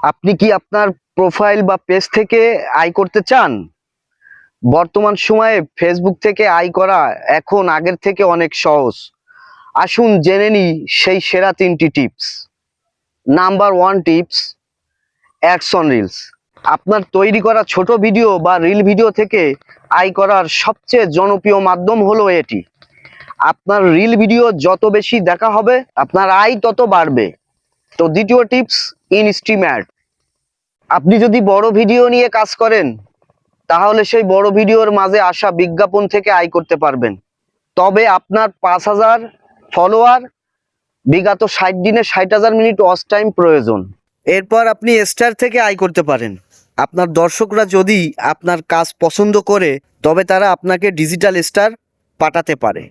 আপনি কি আপনার প্রোফাইল বা পেজ থেকে আয় করতে চান? বর্তমান সময়ে ফেসবুক থেকে আয় করা এখন আগের থেকে অনেক সহজ। আসুন জেনে নিই সেই সেরা 3টি tips. Number 1 tips, ads on reels. আপনার তৈরি করা ছোট ভিডিও বা রিল ভিডিও থেকে আয় করার সবচেয়ে জনপ্রিয় মাধ্যম হলো এটি। আপনার রিল ভিডিও যত বেশি দেখা হবে, আপনার আয় তত বাড়বে। তো দ্বিতীয় টিপস, ইনস্ট্রিম অ্যাড। আপনি যদি বড় ভিডিও নিয়ে কাজ করেন, তাহলে সেই বড় ভিডিওর মাঝে আসা বিজ্ঞাপন থেকে আয় করতে পারবেন। তবে আপনার 5,000 ফলোয়ার, বিগত 60 দিনে 60,000 মিনিট ওয়াচ টাইম প্রয়োজন। এরপর আপনি স্টার থেকে আয় করতে পারেন। আপনার দর্শকরা যদি আপনার কাজ পছন্দ করে, তবে তারা আপনাকে ডিজিটাল স্টার পাঠাতে পারে,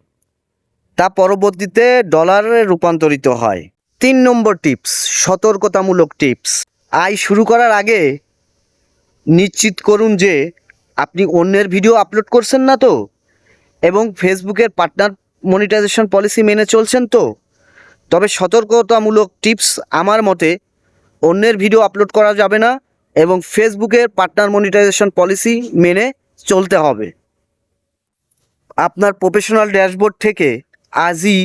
তা পরবর্তীতে ডলারে রূপান্তরিত হয়। 3 নম্বর টিপস, সতর্কতামূলক টিপস। আয় শুরু করার আগে নিশ্চিত করুন যে আপনি অন্যের ভিডিও আপলোড করছেন না তো, এবং ফেসবুকের পার্টনার মনিটাইজেশন পলিসি মেনে চলছেন তো। তবে সতর্কতামূলক টিপস, আমার মতে অন্যের ভিডিও আপলোড করা যাবে না এবং ফেসবুকের পার্টনার মনিটাইজেশন পলিসি মেনে চলতে হবে। আপনার প্রফেশনাল ড্যাশবোর্ড থেকে আজই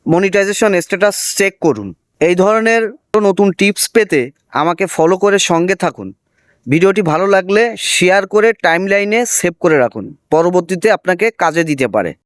মনিটাইজেশন স্ট্যাটাস চেক করুন। এই ধরনের নতুন টিপস পেতে আমাকে ফলো করে সঙ্গে থাকুন। ভিডিওটি ভালো লাগলে শেয়ার করে টাইমলাইনে সেভ করে রাখুন, পরবর্তীতে আপনাকে কাজে দিতে পারে।